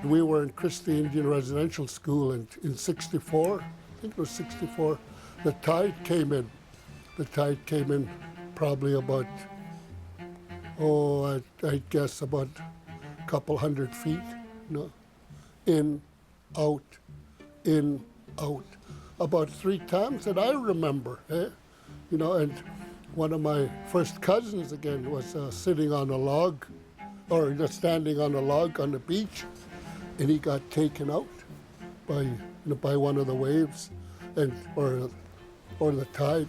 We were in Christie Indian Residential School in 64, I think it was 64. The tide came in. The tide came in probably about, I guess about a couple 100 feet, in, out, about 3 times that I remember, and one of my first cousins again was sitting on a log, or just standing on a log on the beach, and he got taken out by one of the waves, or the tide,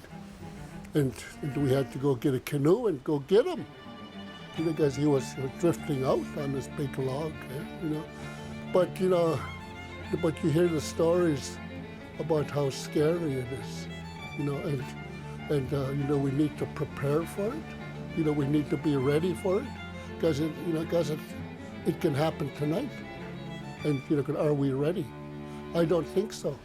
and we had to go get a canoe and go get him, because he was drifting out on this big log, But but you hear the stories about how scary it is, and we need to prepare for it. We need to be ready for it, because it can happen tonight. And are we ready? I don't think so.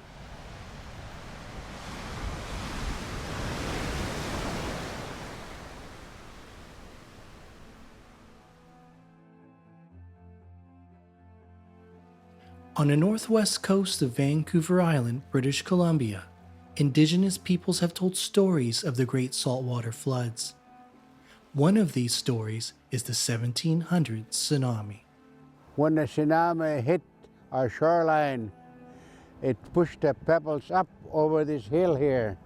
On the northwest coast of Vancouver Island, British Columbia, Indigenous peoples have told stories of the great saltwater floods. One of these stories is the 1700 tsunami. When the tsunami hit our shoreline, it pushed the pebbles up over this hill here,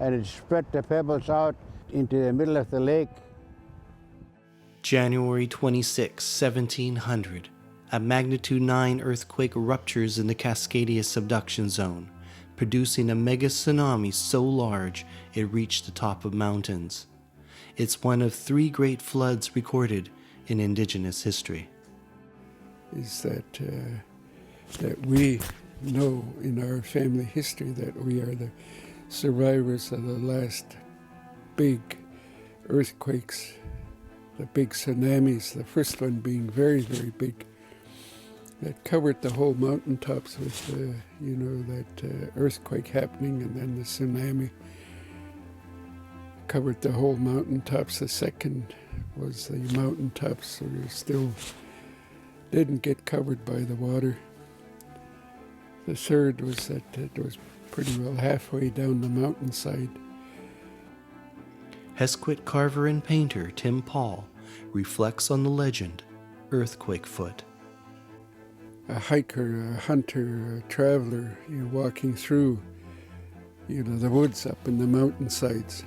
and it spread the pebbles out into the middle of the lake. January 26, 1700. A magnitude 9 earthquake ruptures in the Cascadia subduction zone, producing a mega tsunami so large it reached the top of mountains. It's one of 3 great floods recorded in Indigenous history. Is that we know in our family history that we are the survivors of the last big earthquakes, the big tsunamis, the first one being very, very big, that covered the whole mountaintops with, that earthquake happening, and then the tsunami covered the whole mountaintops. The second was the mountaintops, so we still didn't get covered by the water. The third was that it was pretty well halfway down the mountainside. Hesquit carver and painter Tim Paul reflects on the legend, Earthquake Foot. A hiker, a hunter, a traveler, walking through, the woods up in the mountainsides.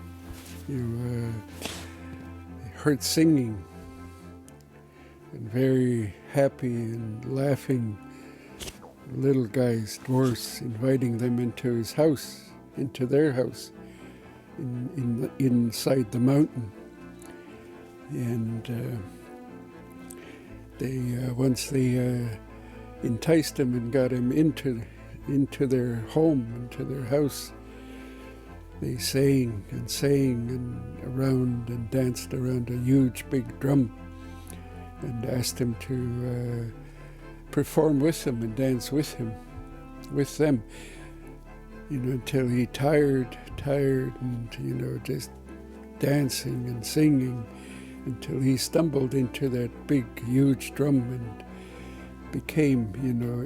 Heard singing, and very happy and laughing little guys, dwarfs, inviting them into his house, into their house, inside the mountain. And once they enticed him and got him into their home, into their house, they sang and around and danced around a huge big drum, and asked him to perform with them and dance with them, until he tired and, just dancing and singing, until he stumbled into that big, huge drum and became,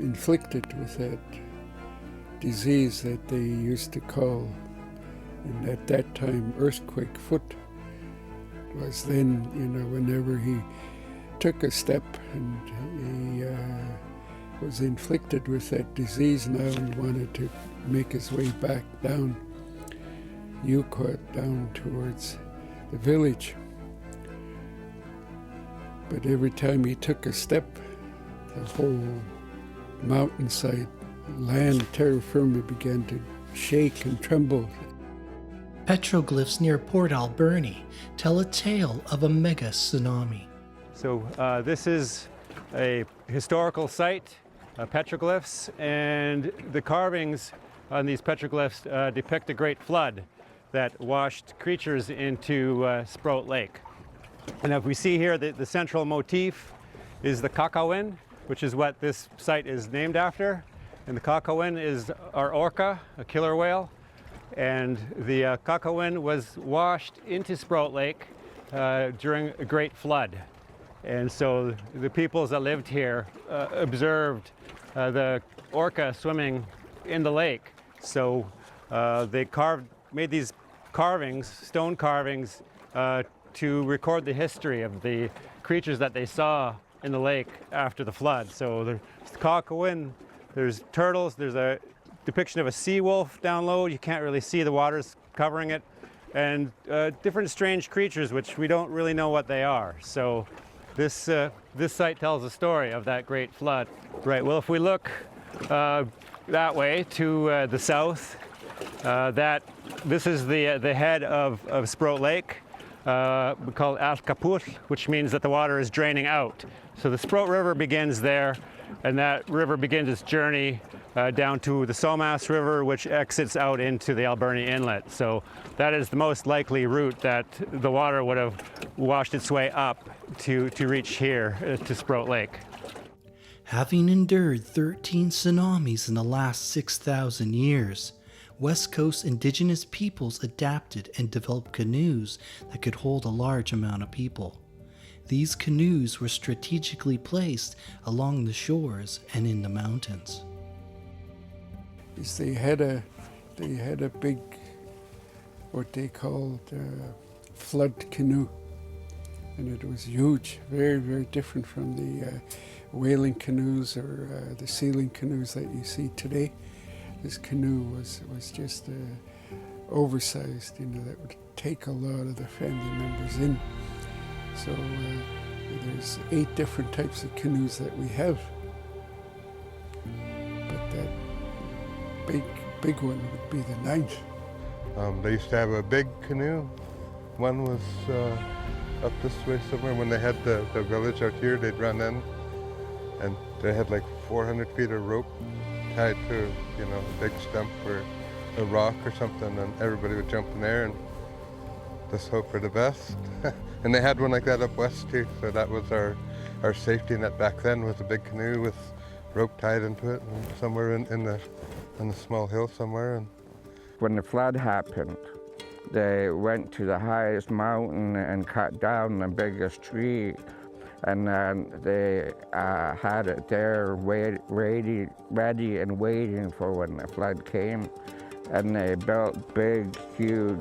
inflicted with that disease that they used to call, and at that time, earthquake foot. Was then, whenever he took a step and he was inflicted with that disease, now he wanted to make his way back down Yukon, down towards the village. But every time he took a step, the whole mountainside, land, terra firma began to shake and tremble. Petroglyphs near Port Alberni tell a tale of a mega tsunami. So this is a historical site, petroglyphs, and the carvings on these petroglyphs depict a great flood that washed creatures into Sprout Lake. And if we see here, the central motif is the kakawin, which is what this site is named after. And the kakawin is our orca, a killer whale. And the kakawin was washed into Sprout Lake during a great flood. And so the peoples that lived here observed the orca swimming in the lake. So they made these carvings, stone carvings, to record the history of the creatures that they saw in the lake after the flood. So there's kakowin, there's turtles, there's a depiction of a sea wolf down low. You can't really see, the water's covering it, and different strange creatures which we don't really know what they are. So this site tells a story of that great flood. Right, well, if we look that way to the south, this is the head of Sproat Lake. We call it Alkapur, which means that the water is draining out. So the Sproat River begins there, and that river begins its journey down to the Somas River, which exits out into the Alberni Inlet. So that is the most likely route that the water would have washed its way up to reach here to Sproat Lake. Having endured 13 tsunamis in the last 6,000 years, West Coast Indigenous peoples adapted and developed canoes that could hold a large amount of people. These canoes were strategically placed along the shores and in the mountains. They had a big, what they called flood canoe, and it was huge, very, very different from the whaling canoes or the sealing canoes that you see today. This canoe was just oversized, that would take a lot of the family members in. So there's 8 different types of canoes that we have. But that big one would be the 9th. They used to have a big canoe. One was up this way somewhere. When they had the village out here, they'd run in, and they had like 400 feet of rope tied to, a big stump or a rock or something, and everybody would jump in there and just hope for the best. And they had one like that up west too, so that was our safety net back then, was a big canoe with rope tied into it, and somewhere in the small hill somewhere. And when the flood happened, they went to the highest mountain and cut down the biggest tree, and then they had it there ready and waiting for when the flood came. And they built big, huge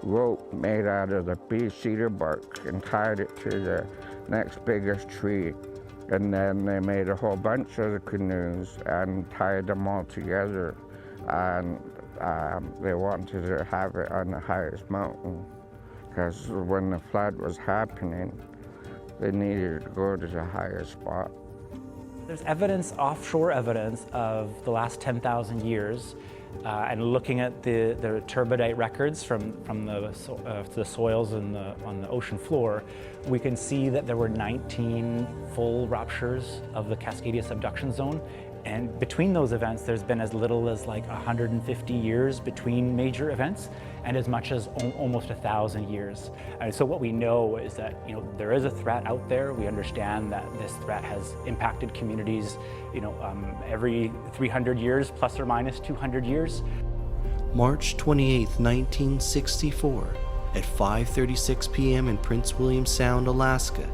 rope made out of the cedar bark and tied it to the next biggest tree. And then they made a whole bunch of the canoes and tied them all together. And they wanted to have it on the highest mountain, because when the flood was happening, they needed to go to the highest spot. There's evidence, offshore evidence, of the last 10,000 years, and looking at the turbidite records from the soils on the ocean floor, we can see that there were 19 full ruptures of the Cascadia subduction zone. And between those events, there's been as little as like 150 years between major events, and as much as almost 1,000 years. And so what we know is that there is a threat out there. We understand that this threat has impacted communities, every 300 years, plus or minus 200 years. March 28, 1964, at 5:36 p.m. in Prince William Sound, Alaska,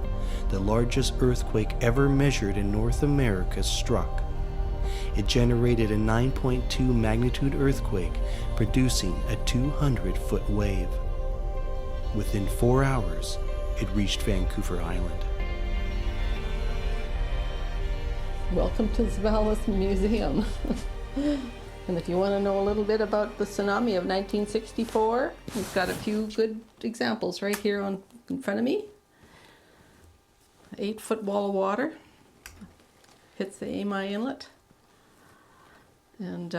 the largest earthquake ever measured in North America struck. It generated a 9.2 magnitude earthquake, producing a 200-foot wave. Within 4 hours, it reached Vancouver Island. Welcome to the Zabalas Museum. And if you want to know a little bit about the tsunami of 1964, we've got a few good examples right here in front of me. 8-foot wall of water hits the Amai Inlet and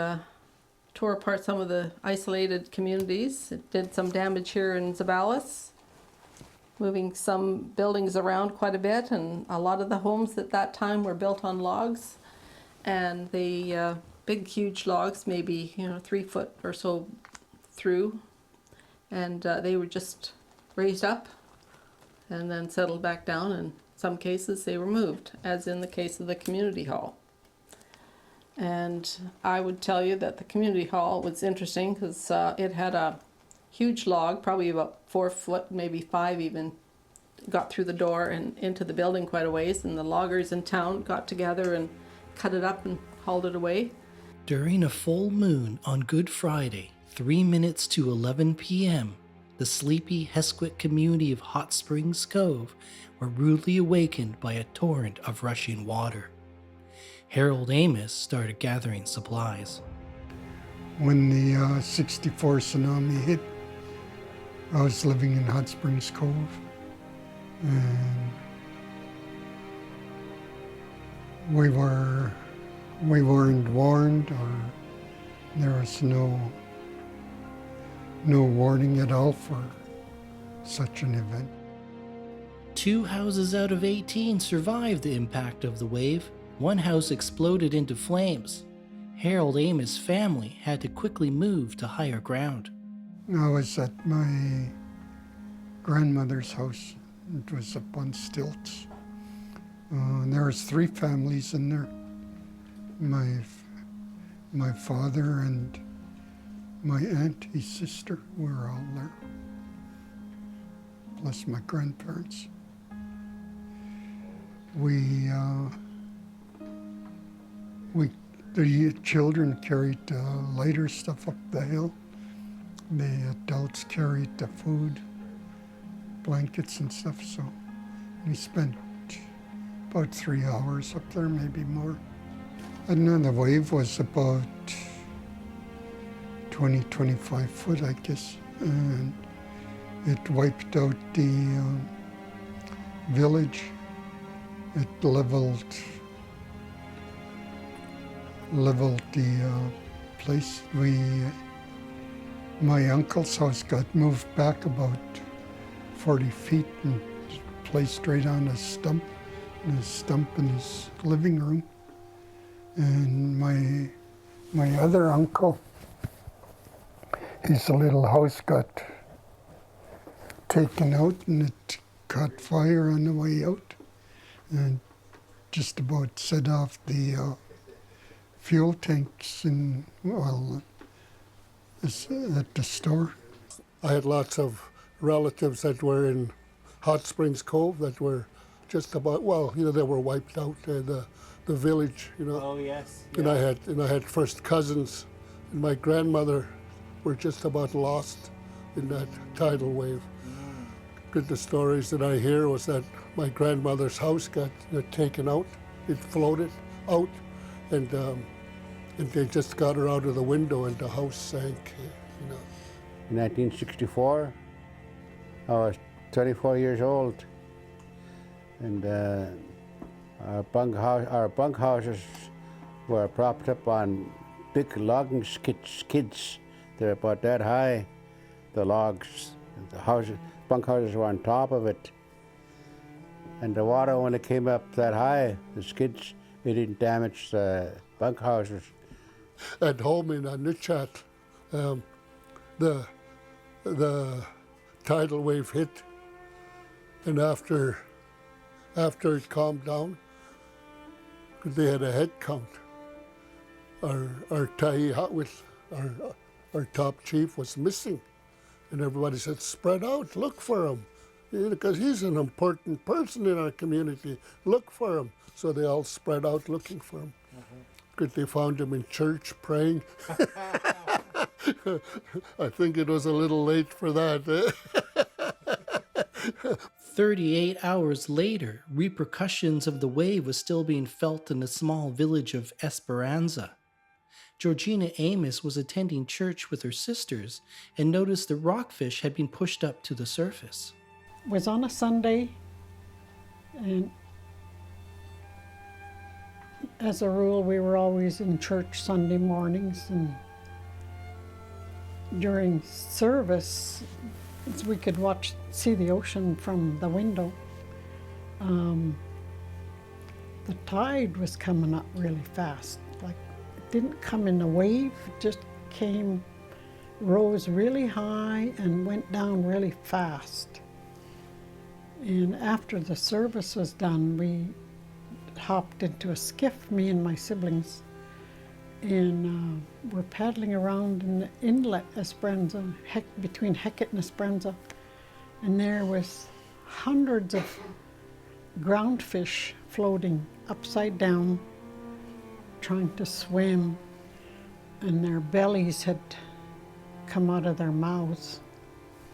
tore apart some of the isolated communities. It did some damage here in Zabalas, moving some buildings around quite a bit, and a lot of the homes at that time were built on logs, and the big huge logs, maybe 3 foot or so through, and they were just raised up and then settled back down. In some cases they were moved, as in the case of the community hall. And I would tell you that the community hall was interesting because it had a huge log, probably about 4 foot, maybe 5 even got through the door and into the building quite a ways, and the loggers in town got together and cut it up and hauled it away. During a full moon on Good Friday, 3 minutes to 11 p.m., the sleepy Hesquit community of Hot Springs Cove were rudely awakened by a torrent of rushing water. Harold Amos started gathering supplies. When the 64 tsunami hit, I was living in Hot Springs Cove, and we weren't warned, or there was no warning at all for such an event. 2 houses out of 18 survived the impact of the wave. 1 house exploded into flames. Harold Amos' family had to quickly move to higher ground. I was at my grandmother's house. It was up on stilts. There was 3 families in there. My father and my aunt, his sister, were all there, plus my grandparents. The children carried lighter stuff up the hill. The adults carried the food, blankets and stuff, so we spent about 3 hours up there, maybe more. And then the wave was about 20, 25 foot, I guess, and it wiped out the village. It leveled the place. My uncle's house got moved back about 40 feet and placed right on a stump in his living room. And my other uncle, his little house got taken out and it caught fire on the way out and just about set off the fuel tanks at the store. I had lots of relatives that were in Hot Springs Cove that were just about, they were wiped out, the village, Oh, yes. And I had first cousins, and my grandmother were just about lost in that tidal wave. Good, the stories that I hear was that my grandmother's house got taken out. It floated out, and they just got her out of the window, and the house sank. In 1964, I was 24 years old, and our bunkhouses were propped up on big logging skids. They're about that high, the logs. The bunkhouses were on top of it. And the water, when it came up that high, the skids, it didn't damage the bunkhouses. At home in Nutchat, the tidal wave hit, and after it calmed down, they had a head count. Our ta'i with our top chief was missing, and everybody said, "Spread out, look for him, because he's an important person in our community. Look for him." So they all spread out looking for him. Good, they found him in church praying. I think it was a little late for that. 38 hours later, repercussions of the wave was still being felt in the small village of Esperanza. Georgina Amos was attending church with her sisters and noticed the rockfish had been pushed up to the surface. It was on a Sunday, and as a rule, we were always in church Sunday mornings, and during service, we could see the ocean from the window. The tide was coming up really fast. Like, it didn't come in a wave, it just rose really high and went down really fast. And after the service was done, we hopped into a skiff, me and my siblings, and we're paddling around in the inlet Esperanza, between Hecate and Esperanza, and there was hundreds of ground fish floating upside down, trying to swim, and their bellies had come out of their mouths.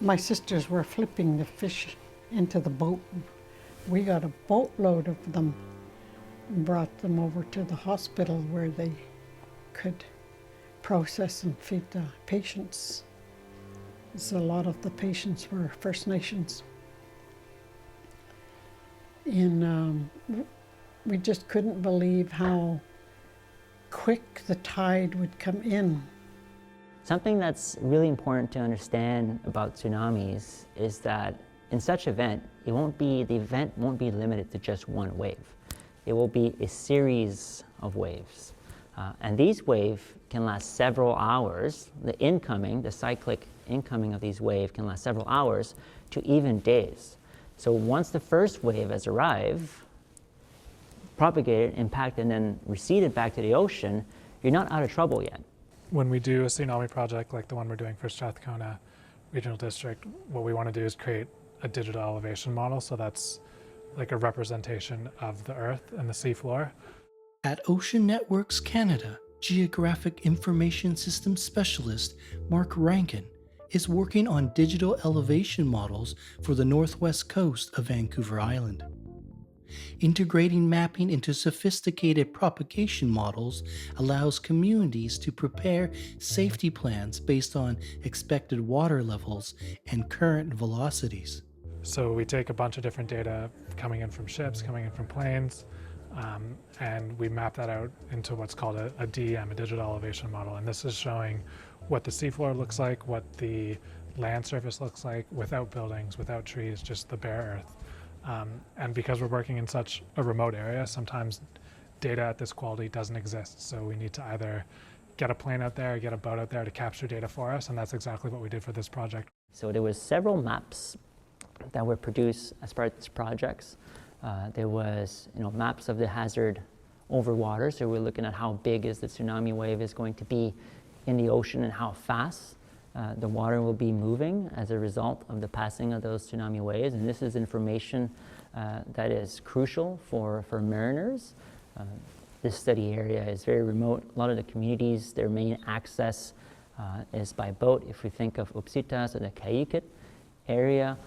My sisters were flipping the fish into the boat. We got a boatload of them and brought them over to the hospital where they could process and feed the patients. So a lot of the patients were First Nations. And we just couldn't believe how quick the tide would come in. Something that's really important to understand about tsunamis is that in such event, the event won't be limited to just one wave. It will be a series of waves. And these waves can last several hours. The cyclic incoming of these waves can last several hours to even days. So once the first wave has arrived, propagated, impacted, and then receded back to the ocean, you're not out of trouble yet. When we do a tsunami project like the one we're doing for Strathcona Regional District, what we want to do is create a digital elevation model. So that's like a representation of the Earth and the seafloor. At Ocean Networks Canada, Geographic Information Systems Specialist Mark Rankin is working on digital elevation models for the northwest coast of Vancouver Island. Integrating mapping into sophisticated propagation models allows communities to prepare safety plans based on expected water levels and current velocities. So we take a bunch of different data coming in from ships, coming in from planes, and we map that out into what's called a DEM, a digital elevation model. And this is showing what the seafloor looks like, what the land surface looks like without buildings, without trees, just the bare earth. And because we're working in such a remote area, sometimes data at this quality doesn't exist. So we need to either get a plane out there, get a boat out there to capture data for us, and that's exactly what we did for this project. So there was several maps that were produced as part of these projects. There was maps of the hazard over water, so we're looking at how big is the tsunami wave is going to be in the ocean and how fast the water will be moving as a result of the passing of those tsunami waves. And this is information that is crucial for mariners. This study area is very remote. A lot of the communities, their main access is by boat. If we think of Upsitas or the Cayuquet area,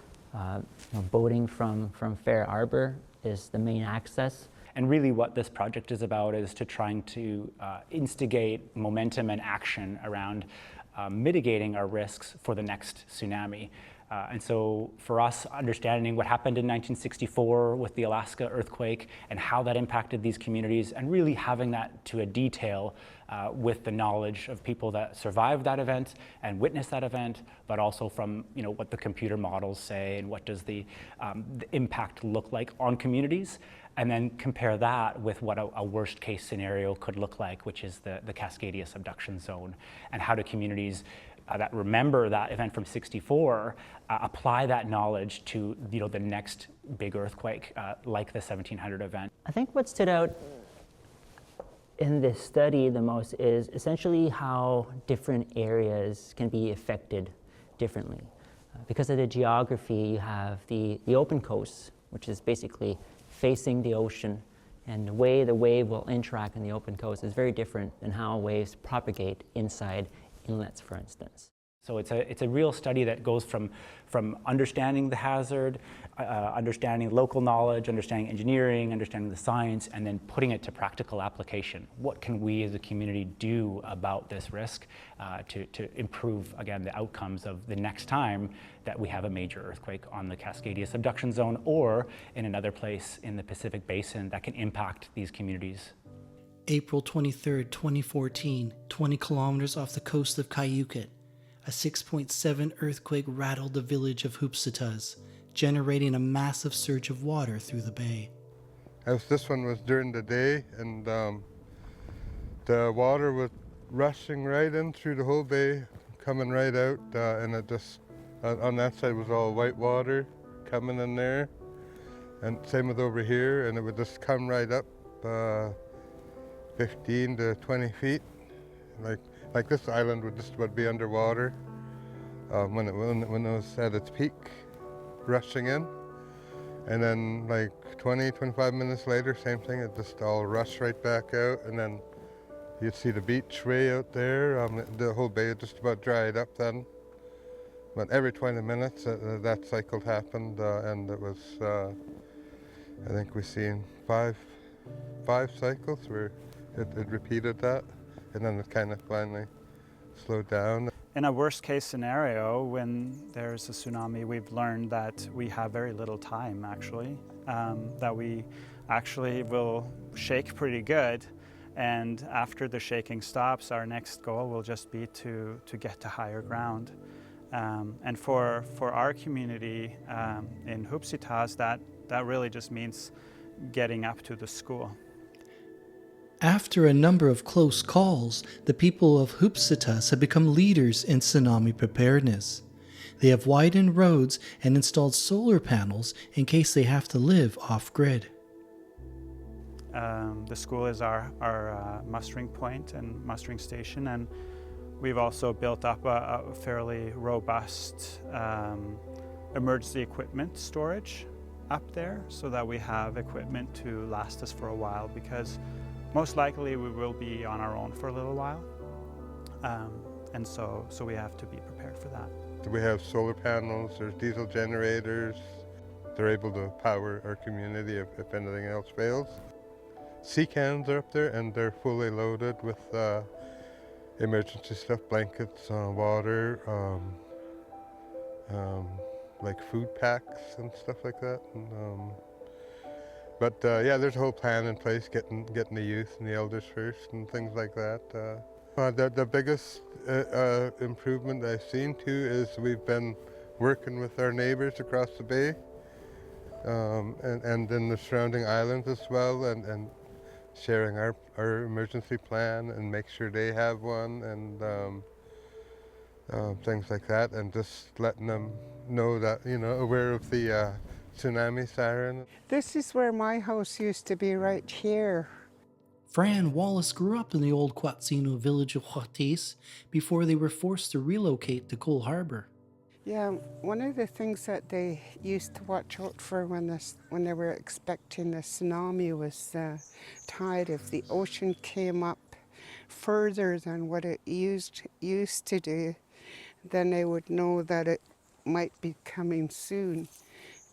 boating from Fair Arbor is the main access. And really what this project is about is to trying to instigate momentum and action around mitigating our risks for the next tsunami. And so for us, understanding what happened in 1964 with the Alaska earthquake and how that impacted these communities, and really having that to a detail with the knowledge of people that survived that event and witnessed that event, but also from what the computer models say and what does the impact look like on communities, and then compare that with what a worst case scenario could look like, which is the Cascadia subduction zone, and how do communities that remember that event from '64 apply that knowledge to the next big earthquake like the 1700 event. I think what stood out in this study the most is essentially how different areas can be affected differently. Because of the geography, you have the open coast, which is basically facing the ocean, and the way the wave will interact in the open coast is very different than how waves propagate inside inlets, for instance. So it's a real study that goes from understanding the hazard, understanding local knowledge, understanding engineering, understanding the science, and then putting it to practical application. What can we as a community do about this risk to improve, again, the outcomes of the next time that we have a major earthquake on the Cascadia subduction zone or in another place in the Pacific Basin that can impact these communities. April 23, 2014, 20 kilometers off the coast of Cayuquet, a 6.7 earthquake rattled the village of Hoopsitas, generating a massive surge of water through the bay. This one was during the day, and the water was rushing right in through the whole bay, coming right out, and it just, on that side was all white water coming in there, and same with over here, and it would just come right up 15 to 20 feet. Like this island would be underwater when it was at its peak, rushing in. And then like 20, 25 minutes later, same thing, it just all rushed right back out. And then you'd see the beach way out there. The whole bay just about dried up then. But every 20 minutes that cycle happened, and it was, I think we've seen five cycles where it repeated that, and then it kind of finally slowed down. In a worst case scenario, when there's a tsunami, we've learned that we have very little time actually, that we actually will shake pretty good. And after the shaking stops, our next goal will just be to get to higher ground. And for our community in Hoopsitas, that really just means getting up to the school. After a number of close calls, the people of Hoopsitas have become leaders in tsunami preparedness. They have widened roads and installed solar panels in case they have to live off-grid. The school is our mustering point and mustering station, and we've also built up a fairly robust emergency equipment storage up there so that we have equipment to last us for a while, because most likely we will be on our own for a little while, and so we have to be prepared for that. We have solar panels, there's diesel generators. They're able to power our community if anything else fails. Sea cans are up there and they're fully loaded with emergency stuff, blankets, water, like food packs and stuff like that. And, but yeah, there's a whole plan in place, getting the youth and the elders first and things like that. The biggest improvement I've seen too is we've been working with our neighbors across the bay and in the surrounding islands as well, and sharing our emergency plan and make sure they have one, and things like that, and just letting them know that, aware of the tsunami siren. This is where my house used to be, right here. Fran Wallace grew up in the old Quatsino village of Huatis before they were forced to relocate to Cole Harbour. Yeah, one of the things that they used to watch out for when they were expecting the tsunami was the tide. If the ocean came up further than what it used to do, then they would know that it might be coming soon.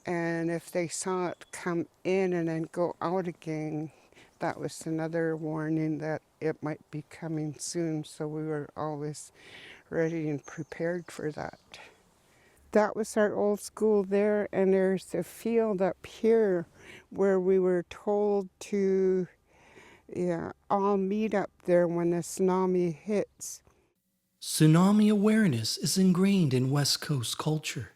And if they saw it come in and then go out again, that was another warning that it might be coming soon. So we were always ready and prepared for that. That was our old school there, and there's a field up here where we were told to all meet up there when the tsunami hits. Tsunami awareness is ingrained in West Coast culture.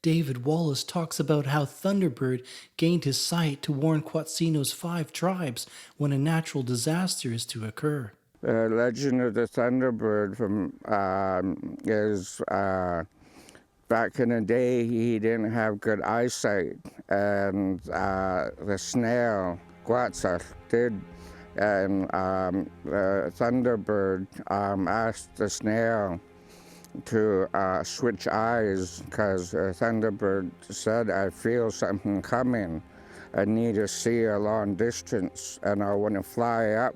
David Wallace talks about how Thunderbird gained his sight to warn Quatsino's 5 tribes when a natural disaster is to occur. The legend of the Thunderbird is back in the day he didn't have good eyesight, and the snail, Quetzal, did. And the Thunderbird asked the snail to switch eyes, because Thunderbird said, I feel something coming. I need to see a long distance, and I want to fly up.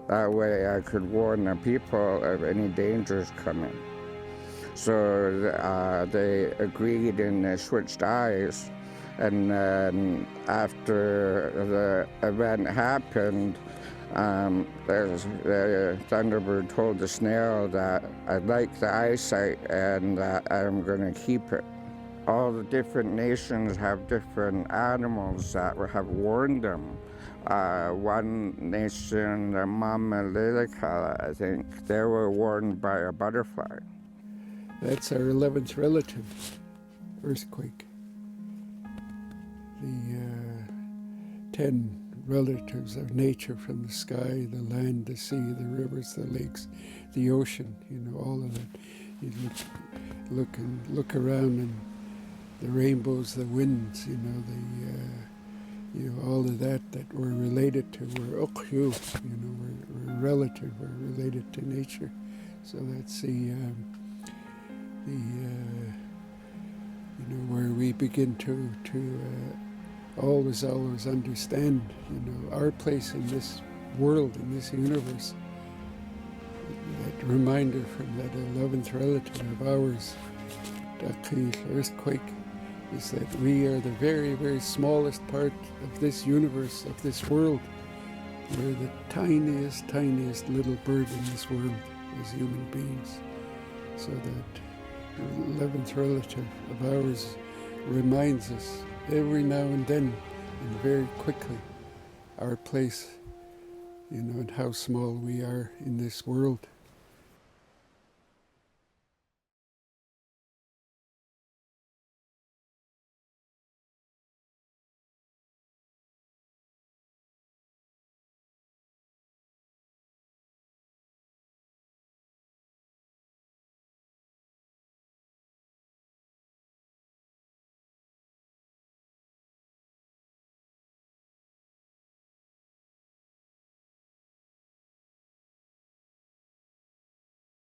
That way I could warn the people of any dangers coming. So they agreed and they switched eyes. And then after the event happened, the Thunderbird told the snail that I like the eyesight and that I'm going to keep it. All the different nations have different animals that have warned them. One nation, the Mama Lilika, I think, they were warned by a butterfly. That's our 11th relative earthquake. The 10 relatives of nature, from the sky, the land, the sea, the rivers, the lakes, the ocean, all of that. You look around, and the rainbows, the winds, all of that we're related to. We're ukhu, we're relative, we're related to nature. So that's the you know, where we begin to always understand, you know, our place in this world, in this universe. That reminder from that 11th relative of ours, the earthquake, is that we are the very, very smallest part of this universe, of this world. We're the tiniest, tiniest little bird in this world as human beings. So that the 11th relative of ours reminds us every now and then, and very quickly, our place, you know, and how small we are in this world.